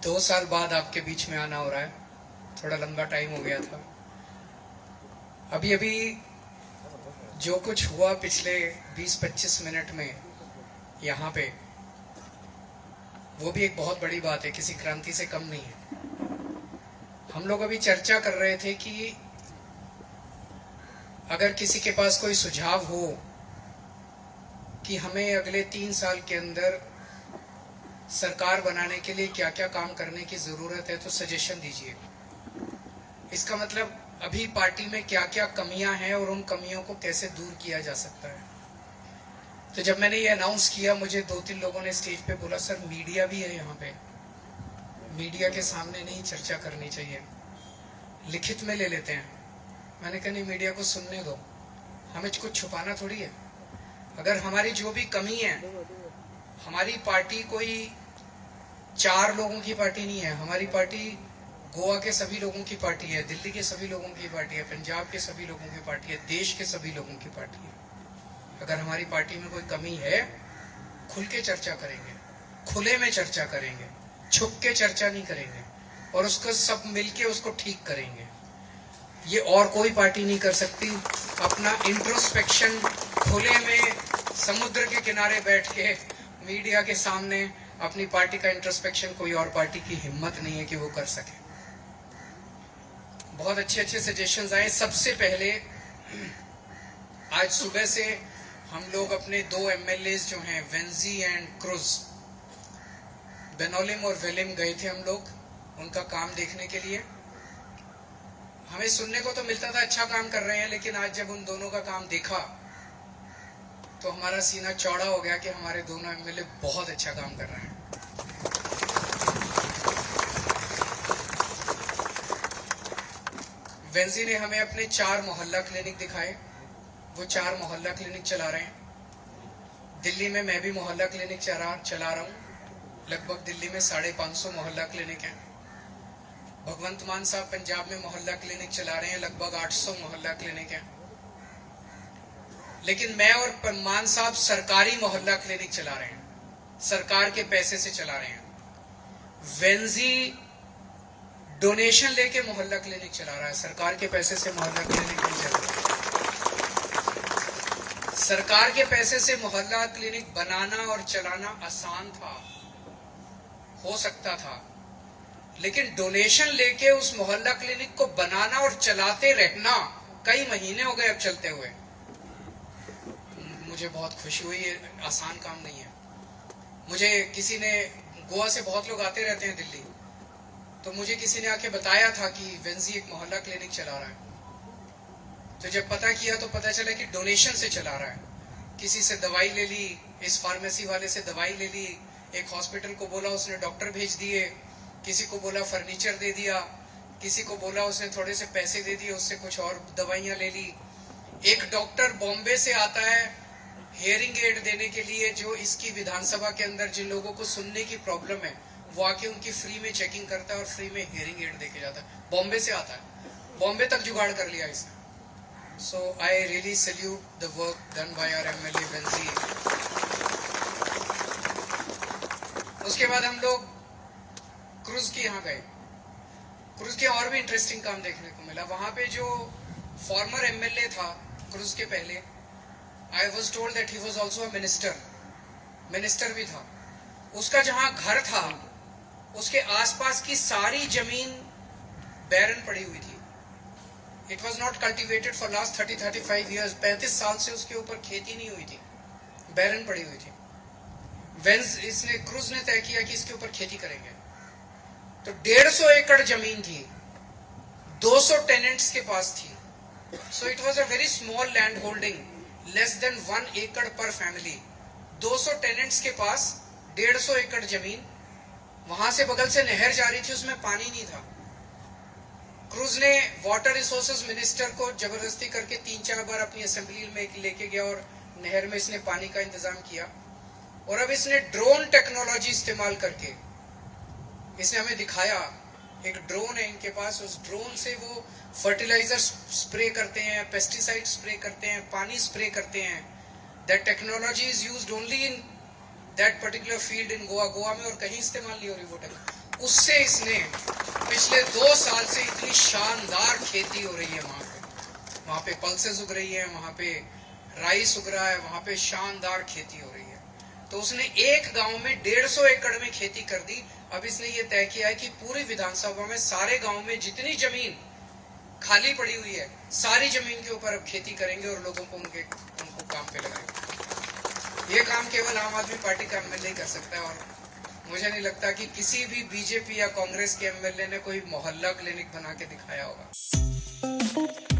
2 साल बाद आपके बीच में आना हो रहा है। थोड़ा लंबा टाइम हो गया था। अभी अभी जो कुछ हुआ पिछले 20-25 मिनट में यहाँ पे, वो भी एक बहुत बड़ी बात है, किसी क्रांति से कम नहीं है। हम लोग अभी चर्चा कर रहे थे कि अगर किसी के पास कोई सुझाव हो कि हमें अगले 3 साल के अंदर सरकार बनाने के लिए क्या क्या काम करने की जरूरत है तो सजेशन दीजिए। इसका मतलब अभी पार्टी में क्या क्या कमियां हैं और उन कमियों को कैसे दूर किया जा सकता है। तो जब मैंने ये अनाउंस किया, मुझे 2-3 लोगों ने स्टेज पे बोला, सर मीडिया भी है यहाँ पे, मीडिया के सामने नहीं चर्चा करनी चाहिए, लिखित में ले लेते हैं। मैंने कहा नहीं, मीडिया को सुनने दो, हमें कुछ छुपाना थोड़ी है। अगर हमारी जो भी कमी है, हमारी पार्टी कोई 4 लोगों की पार्टी नहीं है, हमारी पार्टी गोवा के सभी लोगों की पार्टी है, दिल्ली के सभी लोगों की पार्टी है, पंजाब के सभी लोगों की पार्टी है, देश के सभी लोगों की पार्टी है। अगर हमारी पार्टी में कोई कमी है, खुल के चर्चा करेंगे, खुले में चर्चा करेंगे, छुप के चर्चा नहीं करेंगे और उसको सब मिलके उसको ठीक करेंगे। ये और कोई पार्टी नहीं कर सकती। अपना इंट्रोस्पेक्शन खुले में समुद्र के किनारे बैठ के मीडिया के सामने अपनी पार्टी का इंट्रोस्पेक्शन कोई और पार्टी की हिम्मत नहीं है कि वो कर सके। बहुत अच्छे अच्छे सजेशंस आए। सबसे पहले आज सुबह से हम लोग अपने 2 एमएलएस जो हैं, वेंजी एंड क्रूज, बेनोलिम और वेलिम गए थे हम लोग उनका काम देखने के लिए। हमें सुनने को तो मिलता था अच्छा काम कर रहे हैं, लेकिन आज जब उन दोनों का काम देखा तो हमारा सीना चौड़ा हो गया कि हमारे दोनों एमएलए बहुत अच्छा काम कर रहे हैं। वेंजी ने हमें अपने 4 मोहल्ला क्लिनिक दिखाए, वो 4 मोहल्ला क्लिनिक चला रहे हैं। दिल्ली में मैं भी मोहल्ला क्लिनिक चला रहा हूँ। लगभग दिल्ली में 550 मोहल्ला क्लिनिक हैं। भगवंत मान साहब पंजाब में मोहल्ला क्लिनिक चला रहे हैं, लगभग 800 मोहल्ला क्लिनिक हैं। लेकिन मैं और मान साहब सरकारी मोहल्ला क्लिनिक चला रहे हैं, सरकार के पैसे से चला रहे हैं। वेंजी डोनेशन लेके मोहल्ला क्लिनिक चला रहा है, सरकार के पैसे से मोहल्ला क्लिनिक नहीं चल रहा। सरकार के पैसे से मोहल्ला क्लिनिक बनाना और चलाना आसान था, हो सकता था, लेकिन डोनेशन लेके उस मोहल्ला क्लिनिक को बनाना और चलाते रहना, कई महीने हो गए अब चलते हुए। मुझे बहुत खुशी हुई, ये आसान काम नहीं है। मुझे किसी ने, गोवा से बहुत लोग आते रहते हैं दिल्ली, तो मुझे किसी ने आके बताया था कि वेंजी एक मोहल्ला क्लिनिक चला रहा है। तो जब पता किया तो पता चला कि डोनेशन से चला रहा है। किसी से दवाई ले ली, इस फार्मेसी वाले से दवाई ले ली, एक हॉस्पिटल को बोला उसने डॉक्टर भेज दिए, किसी को बोला फर्नीचर दे दिया, किसी को बोला उसने थोड़े से पैसे दे दिए, उससे कुछ और दवाइयां ले ली। एक डॉक्टर बॉम्बे से आता है हियरिंग एड देने के लिए, जो इसकी विधानसभा के अंदर जिन लोगों को सुनने की प्रॉब्लम है, वो आके उनकी फ्री में चेकिंग करता है और फ्री में हियरिंग एड देके जाता है। बॉम्बे से आता है, बॉम्बे तक जुगाड़ कर लिया इसने। So I really salute the work done by our MLA Benzi. उसके बाद हम लोग क्रूज के यहाँ गए। क्रूज के और भी इंटरेस्टिंग काम देखने को मिला। वहां पे जो फॉर्मर एमएलए था क्रूज के पहले, I was told that he was also a minister भी था। उसका जहां घर था, उसके आसपास की सारी जमीन बैरन पड़ी हुई थी। It was not cultivated for last 30-35 years. 35 साल से उसके ऊपर खेती नहीं हुई थी, बैरन पड़ी हुई थी। इसने क्रूज ने तय किया कि इसके ऊपर खेती करेंगे। तो 150 एकड़ जमीन थी, 200 टेनेंट्स के पास थी। So it was a very small land holding, less than 1 acre per family. 200 tenants के पास 150 एकड़ जमीन। वहां से बगल से नहर जा रही थी, उसमें पानी नहीं था। क्रूज ने वाटर रिसोर्सेज मिनिस्टर को जबरदस्ती करके 3-4 बार अपनी असेंबली में लेके गया और नहर में इसने पानी का इंतजाम किया। और अब इसने ड्रोन टेक्नोलॉजी इस्तेमाल करके इसने हमें दिखाया, एक ड्रोन है इनके पास, उस ड्रोन से वो फर्टिलाइजर स्प्रे करते हैं, पेस्टिसाइड स्प्रे करते हैं, पानी स्प्रे करते हैं। That technology is used only in that particular field इन गोवा। गोवा में और कहीं इस्तेमाल नहीं हो रही वो टेक्नोलॉजी। उससे इसने पिछले 2 साल से इतनी शानदार खेती हो रही है वहां पे पल्सेस उग रही है, वहां पे राइस उग रहा है, वहां पे शानदार खेती हो रही है। तो उसने एक गांव में 150 एकड़ में खेती कर दी। अब इसने ये तय किया है कि पूरी विधानसभा में सारे गांव में जितनी जमीन खाली पड़ी हुई है सारी जमीन के ऊपर अब खेती करेंगे और लोगों को उनको काम पे लगाएंगे। ये काम केवल आम आदमी पार्टी का एमएलए कर सकता है और मुझे नहीं लगता कि किसी भी बीजेपी या कांग्रेस के एमएलए ने कोई मोहल्ला क्लिनिक बना के दिखाया होगा।